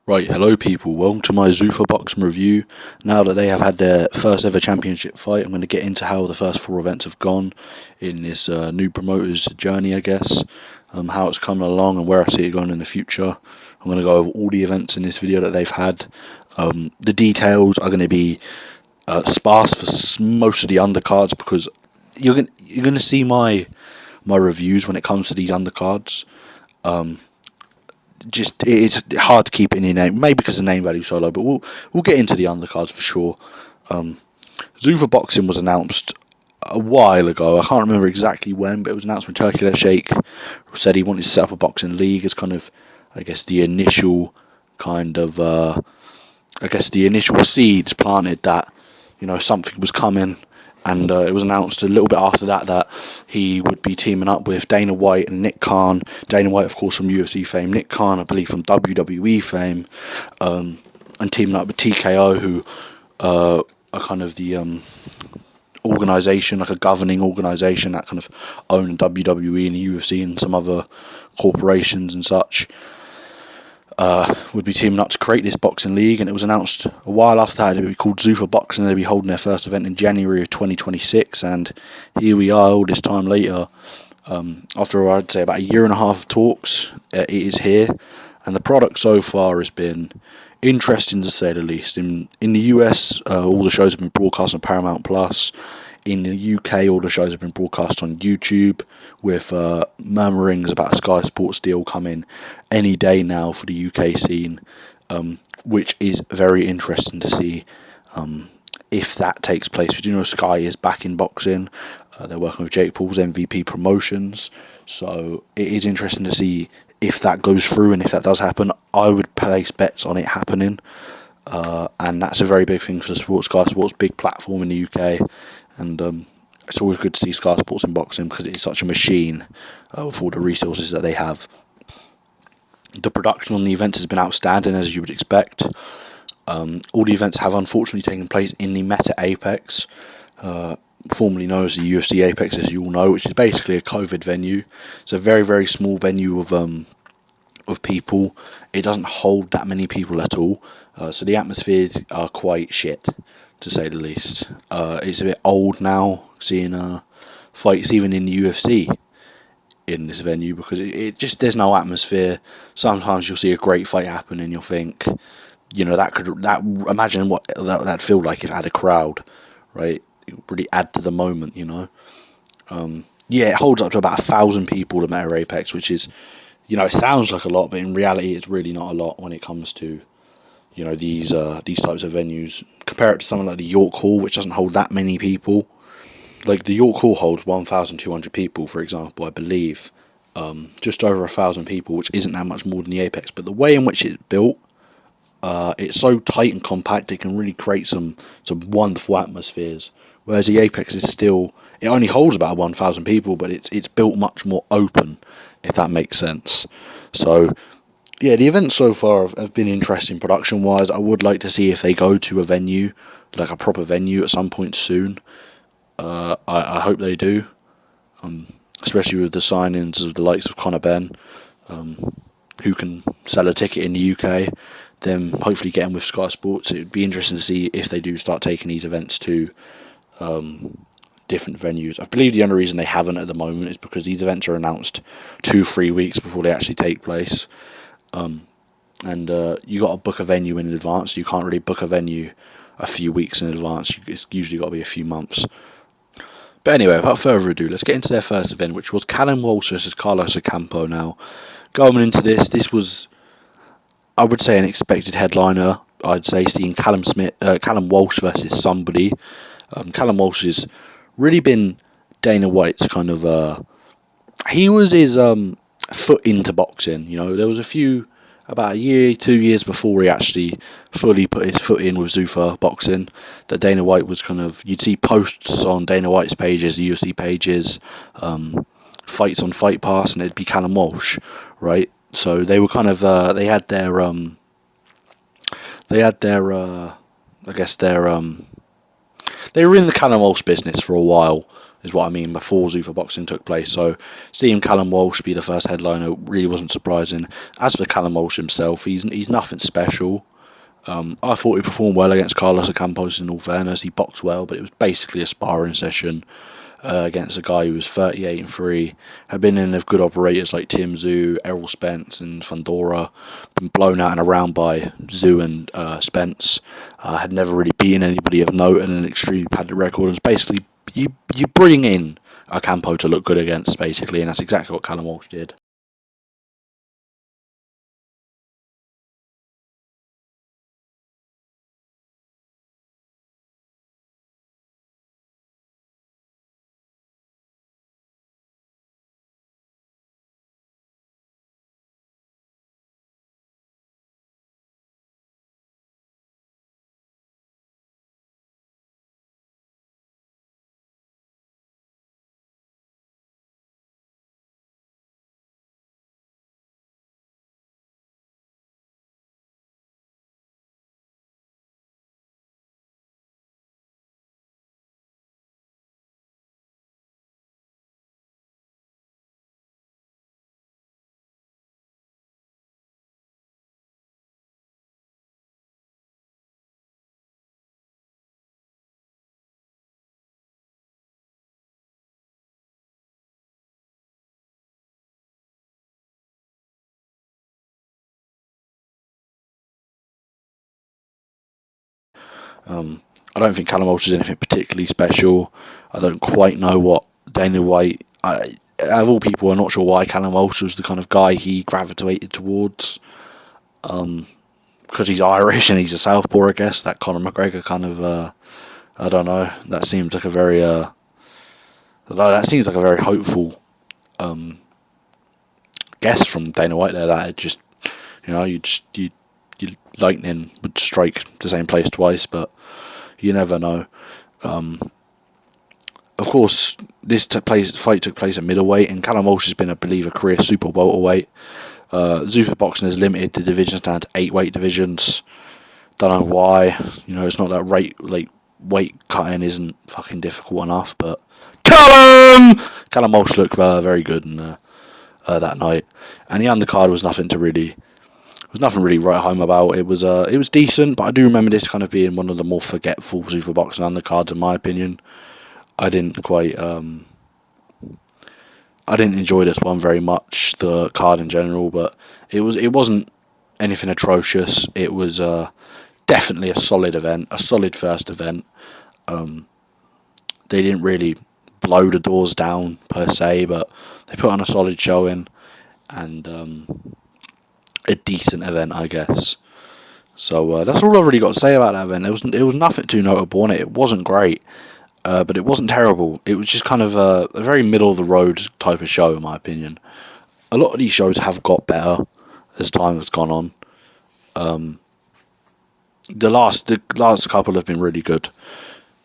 Right, hello people, welcome to my Zuffa boxing review. Now that they have had their first ever championship fight, I'm going to get into how the first four events have gone in this new promoter's journey, I guess. How it's coming along and where I see it going in the future. I'm going to go over all the events in this video that they've had. The details are going to be sparse for most of the undercards because you're going to see my reviews when it comes to these undercards. It's hard to keep it in your name, maybe because the name value is so low, but we'll get into the undercards for sure. Zuffa Boxing was announced a while ago. I can't remember exactly when, but it was announced when Turkey Sheikh said he wanted to set up a boxing league as kind of, I guess, the initial seeds planted that, something was coming. And it was announced a little bit after that he would be teaming up with Dana White and Nick Khan. Dana White, of course, from UFC fame. Nick Khan, I believe, from WWE fame. And teaming up with TKO, who are kind of the organisation, like a governing organisation that kind of own WWE and the UFC and some other corporations and such. Would be teaming up to create this boxing league, and it was announced a while after that it would be called Zuffa Boxing. They'd be holding their first event in January of 2026, and here we are all this time later. After I'd say about a year and a half of talks, it is here, and the product so far has been interesting to say the least. In the US, all the shows have been broadcast on Paramount Plus. In the UK, all the shows have been broadcast on YouTube, with murmurings about a Sky Sports deal coming any day now for the UK scene, which is very interesting to see if that takes place. We do know Sky is back in boxing. They're working with Jake Paul's MVP Promotions, so it is interesting to see if that goes through, and if that does happen, I would place bets on it happening. And that's a very big thing for the sport. Sky Sports, big platform in the UK, and it's always good to see Sky Sports in boxing because it's such a machine with all the resources that they have. The production on the events has been outstanding, as you would expect. All the events have unfortunately taken place in the Meta Apex, formerly known as the UFC Apex, as you all know, which is basically a COVID venue. It's a very, very small venue of people. It doesn't hold that many people at all, so the atmospheres are quite shit, to say the least. It's a bit old now, seeing fights even in the UFC in this venue, because it just, there's no atmosphere. Sometimes you'll see a great fight happen and you'll think, imagine what that'd feel like if it had a crowd, right? It would really add to the moment, it holds up to about 1,000 people, the Meta Apex, which is, it sounds like a lot, but in reality it's really not a lot when it comes to these types of venues. Compare it to something like the York Hall, which doesn't hold that many people. Like the York Hall holds 1,200 people, for example, I believe. Just over 1,000 people, which isn't that much more than the Apex. But the way in which it's built, it's so tight and compact, it can really create some wonderful atmospheres. Whereas the Apex is still, it only holds about 1,000 people, but it's built much more open, if that makes sense. So yeah, the events so far have been interesting production wise. I would like to see if they go to a venue, like a proper venue, at some point soon. I hope they do, especially with the signings of the likes of Conor Benn, who can sell a ticket in the UK. Then hopefully getting with Sky Sports. It would be interesting to see if they do start taking these events to different venues. I believe the only reason they haven't at the moment is because these events are announced 2-3 weeks before they actually take place. And you got to book a venue in advance. You can't really book a venue a few weeks in advance. It's usually got to be a few months. But anyway, without further ado, let's get into their first event, which was Callum Walsh versus Carlos Ocampo. Now, going into this was, I would say, an expected headliner. I'd say seeing Callum Walsh versus somebody. Callum Walsh has really been Dana White's kind of. He was his foot into boxing. There was about a year, 2 years before he actually fully put his foot in with Zuffa Boxing, that Dana White was kind of, you'd see posts on Dana White's pages, the UFC pages, fights on Fight Pass, and it'd be Callum Walsh, right? So they were kind of, they were in the Callum Walsh business for a while, is what I mean, before Zuffa Boxing took place. So seeing Callum Walsh be the first headliner really wasn't surprising. As for Callum Walsh himself, he's nothing special. I thought he performed well against Carlos Ocampos. In all fairness, he boxed well, but it was basically a sparring session against a guy who was 38-3, had been in with good operators like Tim Zhu, Errol Spence, and Fundora, been blown out in a round by Zhu and Spence, had never really beaten anybody of note, and an extremely padded record. And it's basically you bring in Ocampo to look good against, basically, and that's exactly what Callum Walsh did. I don't think Callum Walsh is anything particularly special. I don't quite know what Dana White. Out of all people, I'm not sure why Callum Walsh was the kind of guy he gravitated towards. Because he's Irish and he's a southpaw, I guess. That Conor McGregor kind of. I don't know. That seems like a very. That seems like a very hopeful guess from Dana White there. That it just, you lightning would strike the same place twice, but you never know. Of course, this fight took place at middleweight, and Callum Walsh has been, I believe, a career super welterweight. Zuffa Boxing has limited the divisions down to 8 weight divisions. Don't know why. It's not that weight cutting isn't fucking difficult enough, but Callum Walsh looked very good that night, and the undercard was nothing really right home about. It was decent, but I do remember this kind of being one of the more forgetful Zuffa Boxing undercards, in my opinion. I didn't quite. I didn't enjoy this one very much, the card in general, but it wasn't anything atrocious. It was definitely a solid event, a solid first event. They didn't really blow the doors down per se, but they put on a solid showing and a decent event, I guess. So that's all I've really got to say about that event. It was nothing too notable on it. It wasn't great. But it wasn't terrible. It was just kind of a very middle of the road type of show, in my opinion. A lot of these shows have got better as time has gone on. The last couple have been really good.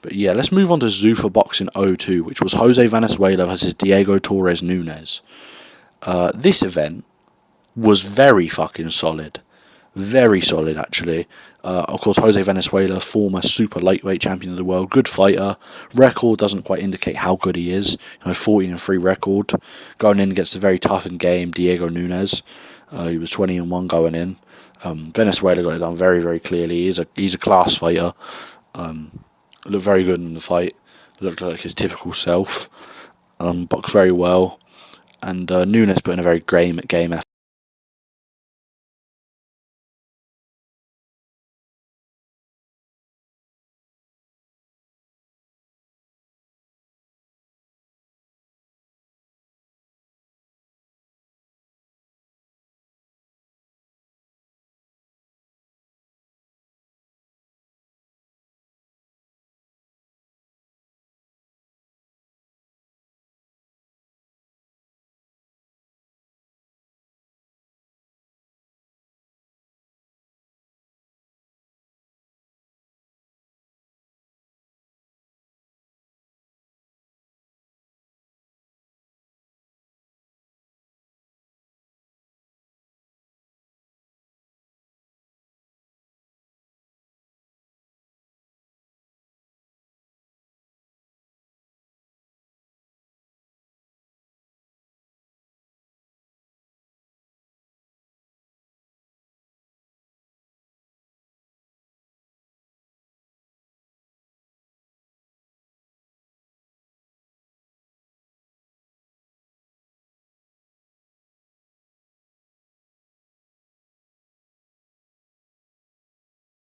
But yeah, let's move on to Zuffa Boxing 02, which was Jose Valenzuela versus Diego Torres Nunez. This event was very fucking solid. Very solid, actually. Of course, Jose Venezuela, former super lightweight champion of the world, good fighter. Record doesn't quite indicate how good he is. 14-3 record. Going in against a very tough and game Diego Nunez. He was 20-1 going in. Venezuela got it done very, very clearly. He's a class fighter. Looked very good in the fight. Looked like his typical self. Boxed very well. And Nunez put in a very game effort.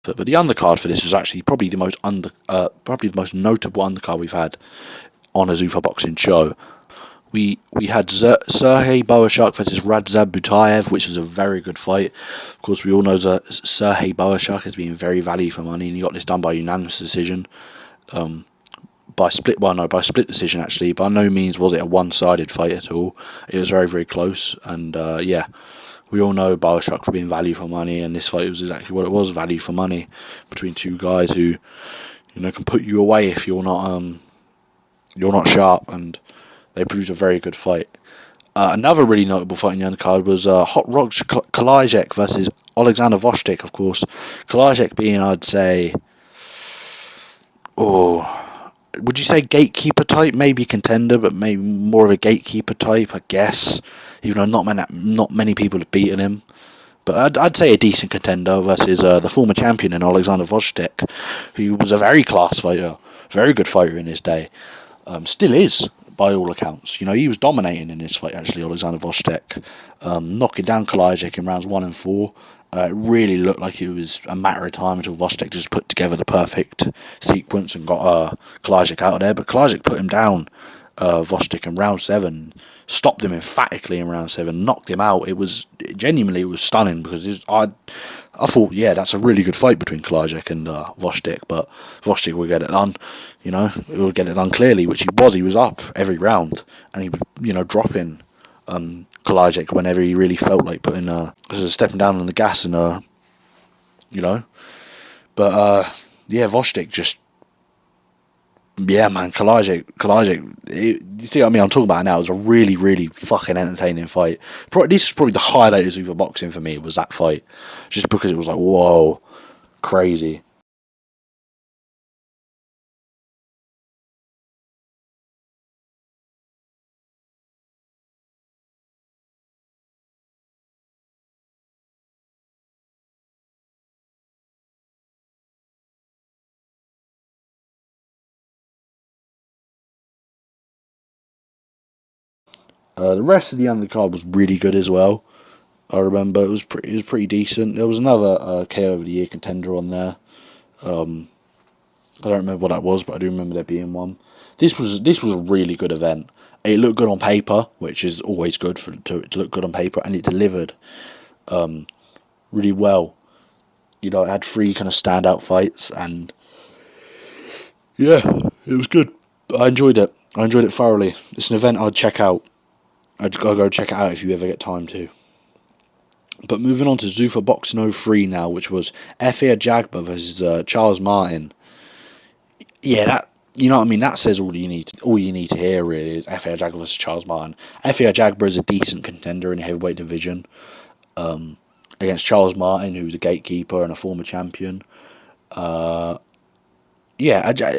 But the undercard for this was actually probably the most notable undercard we've had on a Zuffa boxing show. We had Sergey Boashuk versus Radzab Butayev, which was a very good fight. Of course, we all know that Sergey Boashuk has been very valued for money, and he got this done by unanimous decision. By split decision actually. By no means was it a one-sided fight at all. It was very, very close, and yeah, we all know Boashuk for being value for money, and this fight was exactly what it was: value for money between two guys who, can put you away if you're not sharp, and they produced a very good fight. Another really notable fight in the undercard was Hot Rock Kalajek versus Alexander Vostik, of course. Kalajek being, I'd say, would you say gatekeeper type? Maybe contender, but maybe more of a gatekeeper type, I guess. Even though not many people have beaten him. But I'd say a decent contender versus the former champion in Alexander Vostik, who was a very class fighter, very good fighter in his day. Still is, by all accounts. He was dominating in this fight, actually, Alexander Vostek. Knocking down Kalajek in rounds 1 and 4. It really looked like it was a matter of time until Vostek just put together the perfect sequence and got Kalajek out of there. But Kalajek put him down, Vostek, in round 7. Stopped him emphatically in round 7. Knocked him out. It was stunning because I thought, yeah, that's a really good fight between Kalajek and Vostek, but Vostek will get it done. He will get it done clearly, which he was. He was up every round, and he was, dropping Kalajek whenever he really felt like stepping down on the gas, and But yeah, Vostek just. Yeah, man, Kalajek, you see what I mean? I'm talking about it now. It was a really, really fucking entertaining fight. This is probably the highlight of Zuffa boxing for me, was that fight. Just because it was like, whoa, crazy. The rest of the undercard was really good as well. I remember it was pretty decent. There was another KO of the year contender on there. I don't remember what that was, but I do remember there being one. This was a really good event. It looked good on paper, which is always good to look good on paper, and it delivered really well. It had 3 kind of standout fights, and yeah, it was good. I enjoyed it. I enjoyed it thoroughly. It's an event I'd check out. I'd go check it out if you ever get time to. But moving on to Zuffa Boxing 03 now, which was Efir Jagba versus Charles Martin. Yeah, that, you know what I mean. That says all you need. All you need to hear really is Efir Jagba versus Charles Martin. Efir Jagba is a decent contender in the heavyweight division against Charles Martin, who's a gatekeeper and a former champion. Yeah,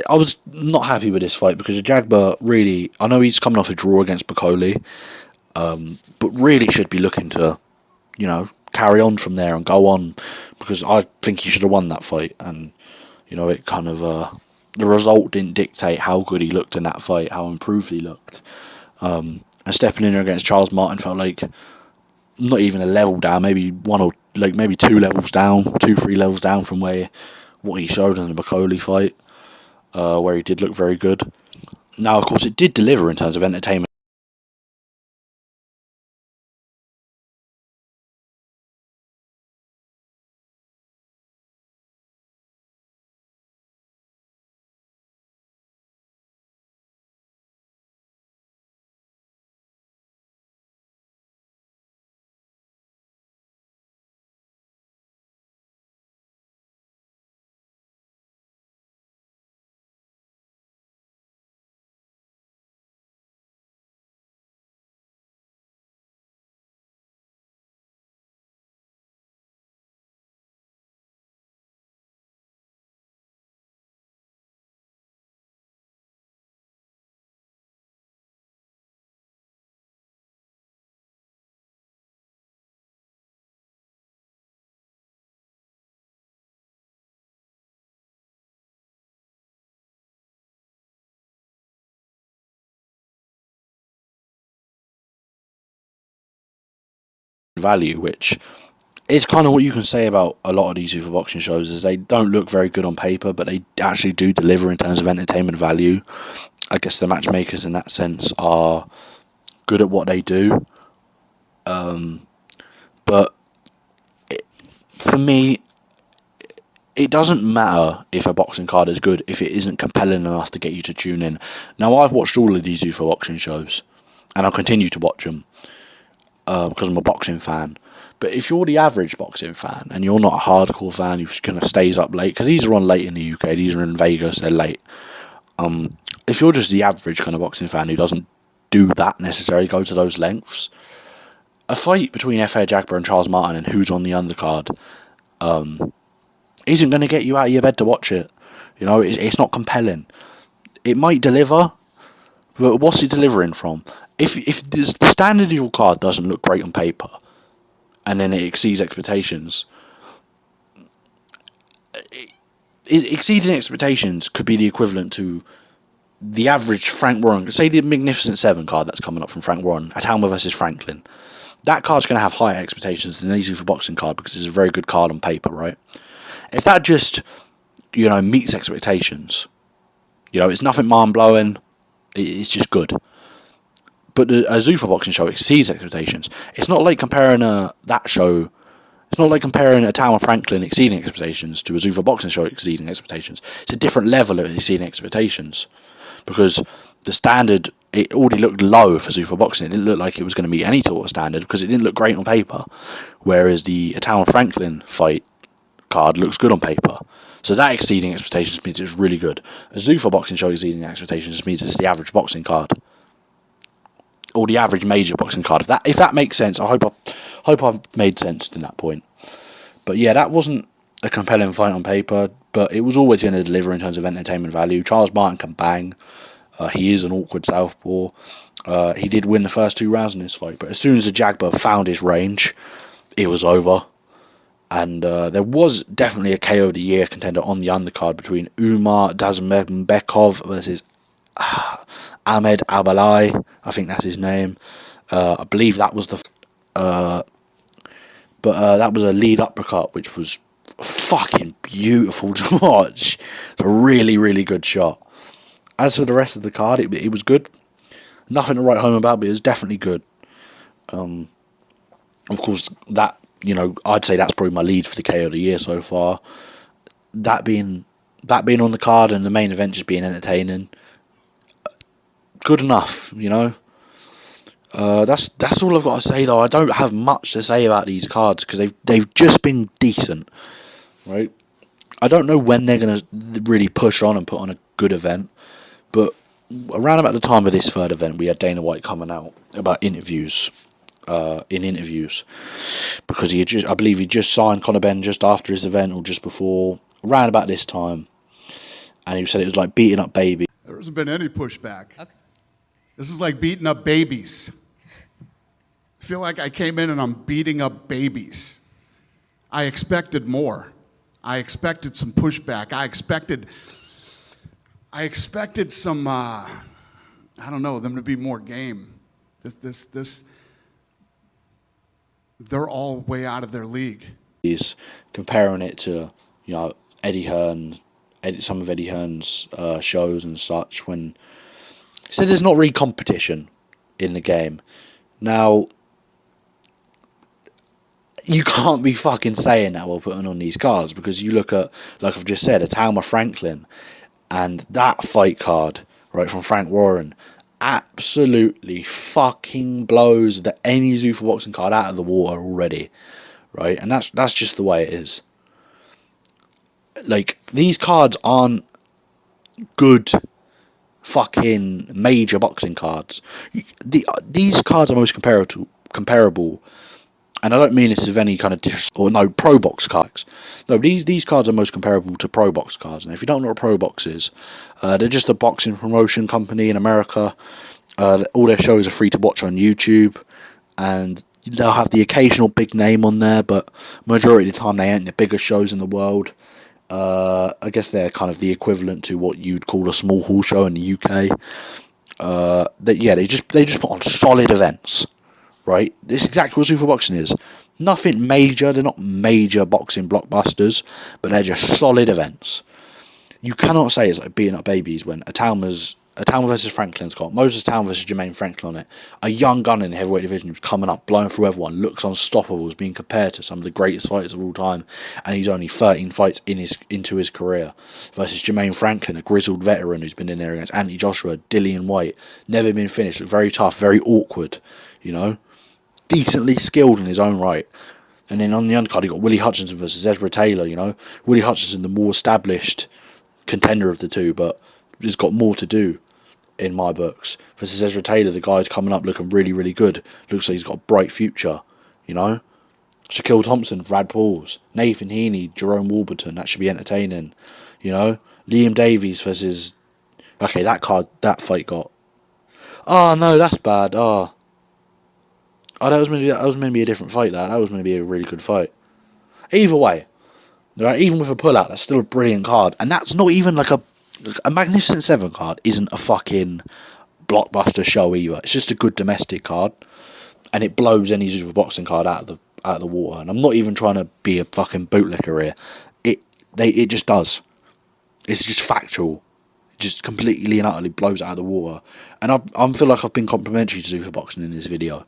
I was not happy with this fight because Jagba really. I know he's coming off a draw against Bacoli, but really should be looking to, carry on from there and go on, because I think he should have won that fight, and it kind of the result didn't dictate how good he looked in that fight, how improved he looked. And stepping in there against Charles Martin felt like not even a level down, maybe maybe 2 levels down, 2-3 levels down from what he showed in the Bacoli fight, where he did look very good. Now, of course, it did deliver in terms of entertainment value, which it's kind of what you can say about a lot of these Zuffa boxing shows is they don't look very good on paper, but they actually do deliver in terms of entertainment value. I guess the matchmakers in that sense are good at what they do, but for me, it doesn't matter if a boxing card is good if it isn't compelling enough to get you to tune in. Now, I've watched all of these Zuffa boxing shows, and I'll continue to watch them because I'm a boxing fan. But if you're the average boxing fan and you're not a hardcore fan who kind of stays up late, because these are on late in the UK, these are in Vegas, they're late. If you're just the average kind of boxing fan who doesn't do that necessarily, go to those lengths, a fight between F.A. Jagba and Charles Martin and who's on the undercard isn't going to get you out of your bed to watch it. You know, it's not compelling. It might deliver, but what's it delivering from? If the standard of your card doesn't look great on paper, and then it exceeds expectations, exceeding expectations could be the equivalent to the average Frank Warren. Say the Magnificent Seven card that's coming up from Frank Warren, Atalma versus Franklin. That card's going to have higher expectations than any Zuffa boxing card because it's a very good card on paper, right? If that just, meets expectations, it's nothing mind-blowing, it's just good. But a Zuffa boxing show exceeds expectations. It's not like comparing that show. It's not like comparing a Town of Franklin exceeding expectations to a Zuffa boxing show exceeding expectations. It's a different level of exceeding expectations because the standard, it already looked low for Zuffa boxing. It didn't look like it was going to meet any sort of standard because it didn't look great on paper. Whereas the Town of Franklin fight card looks good on paper. So that exceeding expectations means it's really good. A Zuffa boxing show exceeding expectations means it's the average boxing card. Or the average major boxing card. If that makes sense, I hope I've made sense to that point. But yeah, that wasn't a compelling fight on paper, but it was always going to deliver in terms of entertainment value. Charles Martin can bang. He is an awkward southpaw. He did win the first 2 rounds in this fight, but as soon as the Jagba found his range, it was over. And there was definitely a KO of the year contender on the undercard between Umar Dazmbekov versus Ahmed Abalai, I think that's his name. I believe that was but that was a lead uppercut, which was fucking beautiful to watch. It's a really, really good shot. As for the rest of the card, it was good. Nothing to write home about, but it was definitely good. Of course, that, I'd say that's probably my lead for the KO of the year so far. That being on the card and the main event just being entertaining, good enough, That's all I've got to say, though. I don't have much to say about these cards because they've just been decent, right? I don't know when they're going to really push on and put on a good event, but around about the time of this third event, we had Dana White coming out about interviews, because I believe he just signed Conor Benn just after his event or just before, around about this time, and he said it was like beating up babies. There hasn't been any pushback. Okay. This is like beating up babies. I feel like I came in and I'm beating up babies. I expected more. I expected some pushback. I expected some, them to be more game. They're all way out of their league. He's comparing it to, Eddie Hearn, some of Eddie Hearn's shows and such, when he said there's not really competition in the game. Now, you can't be fucking saying that while putting on these cards, because you look at, like I've just said, a Talma Franklin, and that fight card, right, from Frank Warren, absolutely fucking blows any Zuffa boxing card out of the water already, right? And that's just the way it is. Like, these cards aren't good fucking major boxing cards. These cards are most comparable, and I don't mean this with any kind of pro box cards. No, these cards are most comparable to pro box cards. And if you don't know what pro box is, they're just a boxing promotion company in America. All their shows are free to watch on YouTube, and they'll have the occasional big name on there, but majority of the time they ain't the biggest shows in the world. I guess they're kind of the equivalent to what you'd call a small hall show in the UK. They just put on solid events, right? This is exactly what Zuffa boxing is. Nothing major. They're not major boxing blockbusters, but they're just solid events. You cannot say it's like beating up babies when a Town versus Franklin Scott, Moses Town versus Jermaine Franklin on it. A young gun in the heavyweight division who's coming up, blowing through everyone, looks unstoppable, is being compared to some of the greatest fighters of all time, and he's only 13 fights into his career. Versus Jermaine Franklin, a grizzled veteran who's been in there against Anthony Joshua, Dillian White, never been finished, looked very tough, very awkward, decently skilled in his own right. And then on the undercard, you got Willie Hutchinson versus Ezra Taylor. Willie Hutchinson, the more established contender of the two, but he's got more to do in my books. Versus Ezra Taylor, the guy's coming up looking really, really good. Looks like he's got a bright future. Shaquille Thompson, Brad Pauls, Nathan Heaney, Jerome Warburton. That should be entertaining. Liam Davies versus. Okay, that fight got. Oh no, that's bad. That was meant to be a different fight. That was meant to be a really good fight. Either way, right, even with a pullout, that's still a brilliant card, and that's not even like a Magnificent Seven card. Isn't a fucking blockbuster show either. It's just a good domestic card, and it blows any Zuffa boxing card out of the water. And I'm not even trying to be a fucking bootlicker here. It just does. It's just factual. It just completely and utterly blows it out of the water. And I feel like I've been complimentary to Zuffa boxing in this video.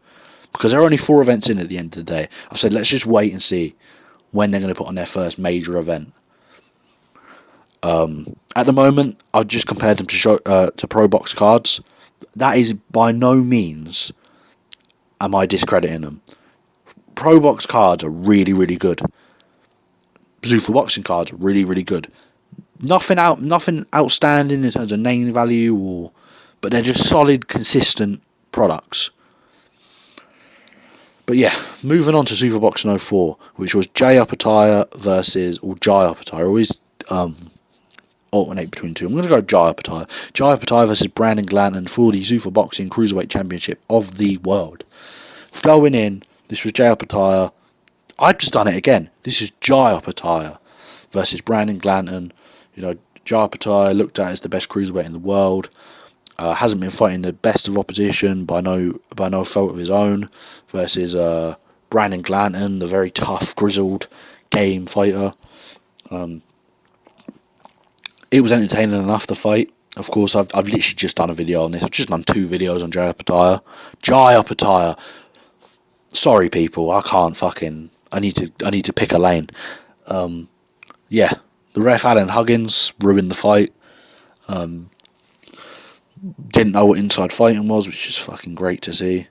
Because there are only 4 events in at the end of the day. I've said let's just wait and see when they're going to put on their first major event. At the moment, I've just compared them to Pro Box cards. That is by no means am I discrediting them. Pro Box cards are really, really good. Zuffa boxing cards are really, really good. Nothing outstanding in terms of name value, but they're just solid, consistent products. But yeah, moving on to Zuffa Boxing 04, which was Jai Opetaia versus, or Jai Opetaia. I always alternate between two. I'm going to go Jai Opetaia. Jai Opetaia versus Brandon Glanton for the Zuffa Boxing Cruiserweight Championship of the world. Going in, this was Jai Opetaia. I've just done it again. This is Jai Opetaia versus Brandon Glanton. Jai Opetaia looked at as the best cruiserweight in the world. Hasn't been fighting the best of opposition by no fault of his own, versus Brandon Glanton, the very tough, grizzled, game fighter. It was entertaining enough, the fight. Of course, I've literally just done a video on this. I've just done 2 videos on Jai Opetaia. Jai Opetaia. Sorry, people. I can't fucking. I need to pick a lane. Yeah, the ref Alan Huggins ruined the fight. Didn't know what inside fighting was, which is fucking great to see.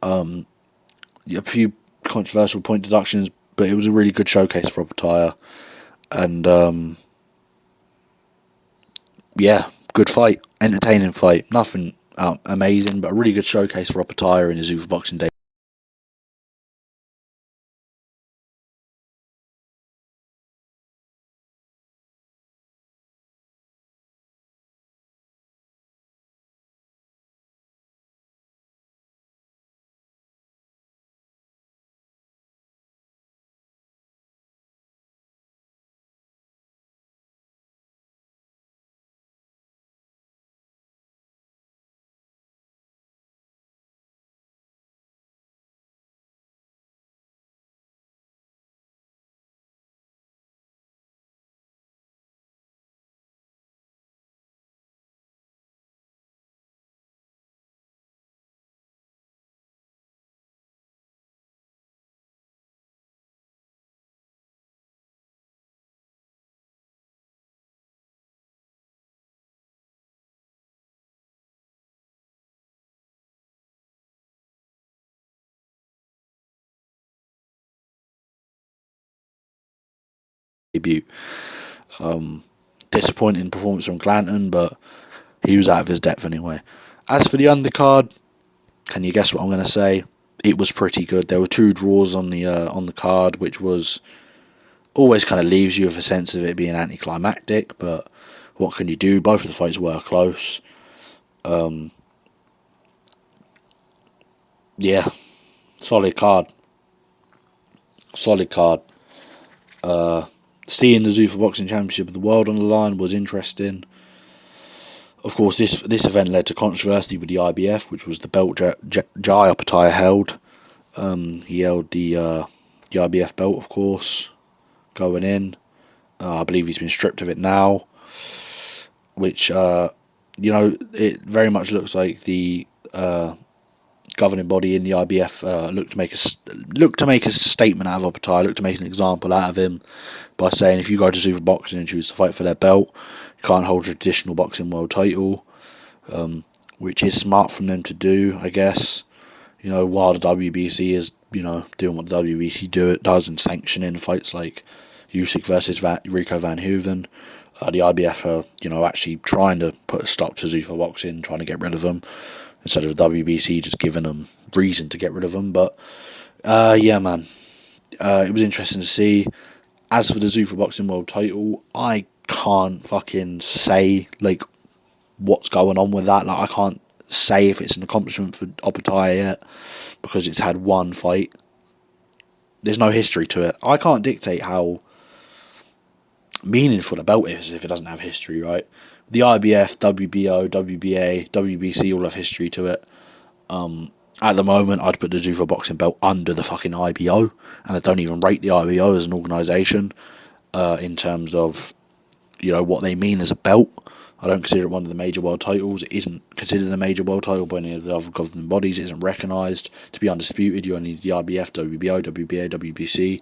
A few controversial point deductions, but it was a really good showcase for Opetaia. And yeah, good fight, entertaining fight. Nothing amazing, but a really good showcase for Opetaia in his Zuffa boxing day. Debut. Disappointing performance from Glanton, but he was out of his depth anyway. As for the undercard, can you guess what I'm going to say? It was pretty good. There were 2 draws on the card, which was always kind of leaves you with a sense of it being anticlimactic. But what can you do? Both of the fights were close. Yeah, solid card. Seeing the Zuffa Boxing Championship of the World on the line was interesting. Of course, this event led to controversy with the IBF, which was the belt Jai Opetaia held. He held the IBF belt, of course, going in. I believe he's been stripped of it now, which it very much looks like the governing body in the IBF look to make a statement out of Opetaia, look to make an example out of him by saying if you go to Zuffa Boxing and choose to fight for their belt, you can't hold a traditional boxing world title, which is smart from them to do, I guess. While the WBC is doing what the WBC does and sanctioning fights like Usyk versus Rico Van Hooven, the IBF are actually trying to put a stop to Zuffa Boxing, trying to get rid of them, instead of the WBC just giving them reason to get rid of them. But yeah, man, it was interesting to see. As for the Zuffa Boxing World title, I can't fucking say what's going on with that. I can't say if it's an accomplishment for Opetaia yet, because it's had one fight. There's no history to it. I can't dictate how meaningful a belt is if it doesn't have history, right? The IBF, WBO, WBA, WBC all have history to it. At the moment, I'd put the Zuffa Boxing belt under the fucking IBO, and I don't even rate the IBO as an organisation in terms of what they mean as a belt. I don't consider it one of the major world titles. It isn't considered a major world title by any of the other governing bodies. It isn't recognised. To be undisputed, you only need the IBF, WBO, WBA, WBC.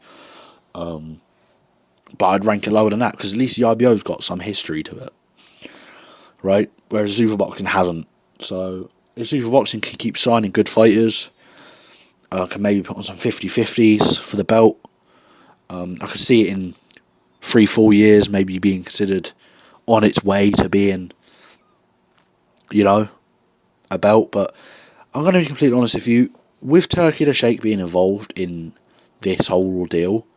But I'd rank it lower than that, because at least the IBO's got some history to it, right? Whereas Zuffa Boxing hasn't. So if Zuffa Boxing can keep signing good fighters, can maybe put on some 50-50s for the belt, I could see it in 3-4 years maybe being considered on its way to being, a belt. But I'm going to be completely honest with you, with Turkey the Sheikh being involved in this whole ordeal,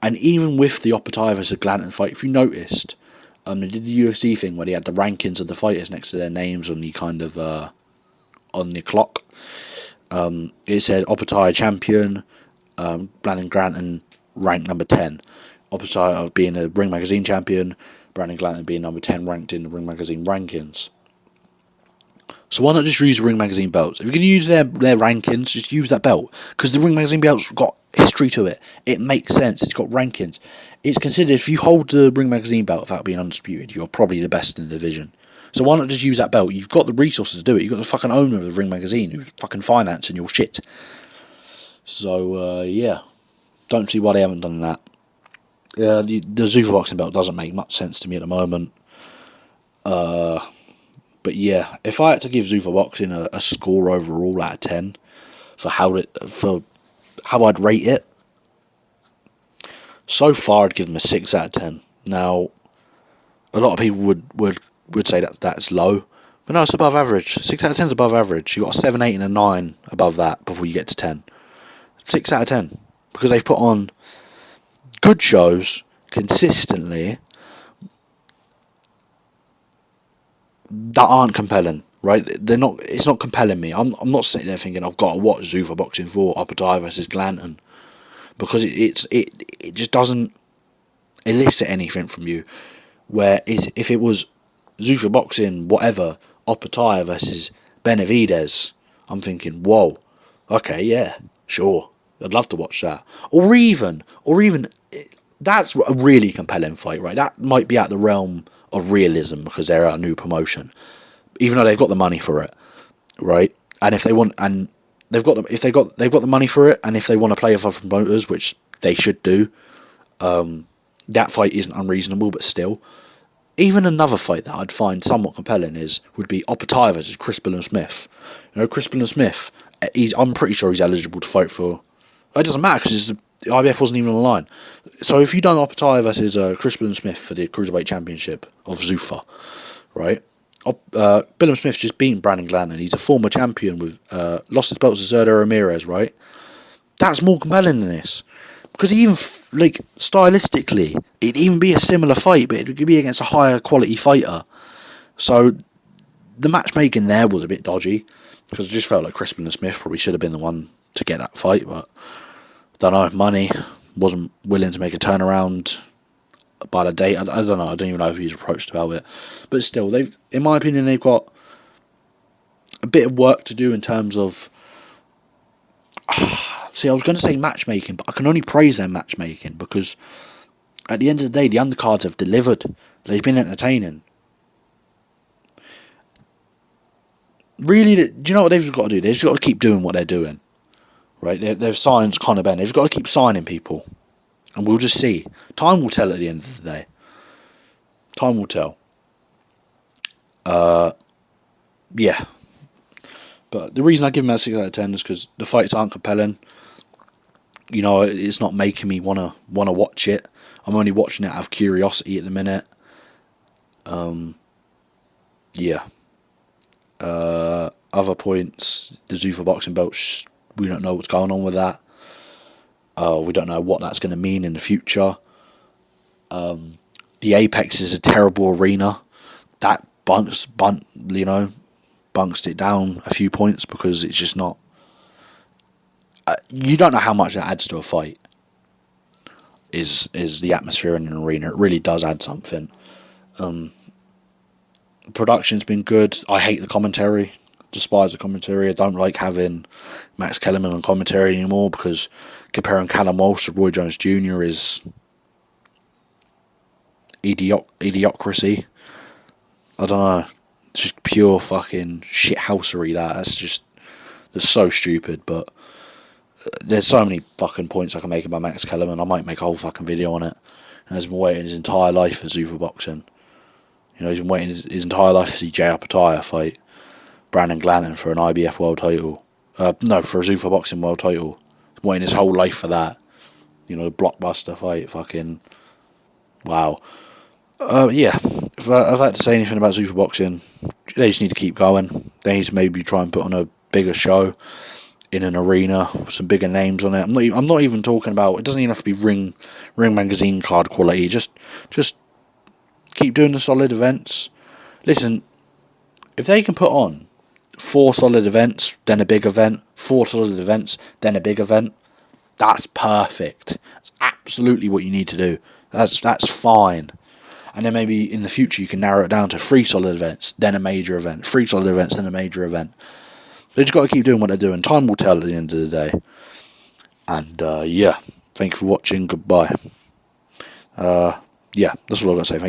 and even with the Opetaia versus Glanton fight, if you noticed, they did the UFC thing where they had the rankings of the fighters next to their names on the kind of on the clock. It said Opetaia champion, Brandon Glanton ranked number 10. Opetaia being a Ring Magazine champion, Brandon Glanton being number 10 ranked in the Ring Magazine rankings. So why not just use Ring Magazine belts? If you're going to use their rankings, just use that belt. Because the Ring Magazine belt's got history to it. It makes sense. It's got rankings. It's considered, if you hold the Ring Magazine belt without being undisputed, you're probably the best in the division. So why not just use that belt? You've got the resources to do it. You've got the fucking owner of the Ring Magazine who's fucking financing your shit. So, yeah. Don't see why they haven't done that. The Zuffa Boxing belt doesn't make much sense to me at the moment. But yeah, if I had to give Zuffa Boxing a score overall out of 10 for how I'd rate it, so far I'd give them a 6 out of 10. Now, a lot of people would say that's low, but no, it's above average. 6 out of 10 is above average. You got a 7, 8, and a 9 above that before you get to 10. 6 out of 10, because they've put on good shows consistently that aren't compelling, right? It's not compelling me. I'm not sitting there thinking I've got to watch Zuffa Boxing for Opetaia versus Glanton, because it just doesn't elicit anything from you. If it was Zuffa Boxing, whatever, Opetaia versus Benavidez, I'm thinking, whoa, okay, yeah, sure, I'd love to watch that. Or even that's a really compelling fight, right? That might be out the realm of realism because they're a new promotion, even though they've got the money for it, right? And if they want, and they've got the money for it, and if they want to play with other promoters, which they should do, that fight isn't unreasonable. But still, even another fight that I'd find somewhat compelling would be Opetaia versus Chris Smith. Chris Smith, I'm pretty sure he's eligible to fight for. It doesn't matter because the IBF wasn't even on the line. So if you done Opetaia versus Chris Smith for the Cruiserweight Championship of Zuffa, right? Billum Smith just beaten Brandon Glanton. He's a former champion with lost his belt to Zerdo Ramirez, right? That's more compelling than this. Because even, stylistically, it'd even be a similar fight, but it could be against a higher quality fighter. So, the matchmaking there was a bit dodgy, because I just felt like Chris Smith probably should have been the one to get that fight, but, don't know, money, wasn't willing to make a turnaround by the date. I don't know, I don't even know if he's approached about it. But still, in my opinion, they've got a bit of work to do in terms of See, I was going to say matchmaking, but I can only praise their matchmaking because at the end of the day, the undercards have delivered. They've been entertaining. Really, do you know what they've got to do? They've just got to keep doing what they're doing. Right? They've signed Conor Benn. They've got to keep signing people. And we'll just see. Time will tell at the end of the day. Time will tell. Yeah. But the reason I give him a 6 out of 10 is because the fights aren't compelling. You know, it's not making me wanna watch it. I'm only watching it out of curiosity at the minute. Yeah. Other points, the Zuffa boxing belt, we don't know what's going on with that. We don't know what that's going to mean in the future. The Apex is a terrible arena. That bunks it down a few points because it's just not. You don't know how much that adds to a fight. Is the atmosphere in an arena? It really does add something. Production's been good. I hate the commentary. Despise the commentary. I don't like having Max Kellerman on commentary anymore because comparing Callum Walsh to Roy Jones Jr. is idiocracy. I don't know. It's just pure fucking shithousery. That's so stupid. But there's so many fucking points I can make about Max Kellerman. I might make a whole fucking video on it. And he's been waiting his entire life for Zuffa boxing. You know, he's been waiting his entire life to see Jay Apataya fight Brandon Glannon for an IBF world title. For a Zuffa boxing world title. He's waiting his whole life for that. You know, the blockbuster fight. Fucking wow. Yeah. If I had to say anything about Zuffa boxing, they just need to keep going. They need to maybe try and put on a bigger show in an arena with some bigger names on it. I'm not even talking about. It doesn't even have to be ring magazine card quality. Just keep doing the solid events. Listen, if they can put on 4 solid events, then a big event, 4 solid events, then a big event, that's perfect. That's absolutely what you need to do. That's fine. And then maybe in the future you can narrow it down to 3 solid events, then a major event. 3 solid events, then a major event. They just got to keep doing what they're doing. Time will tell at the end of the day. And yeah, thank you for watching. Goodbye. Yeah, that's all I've got to say. Thank you.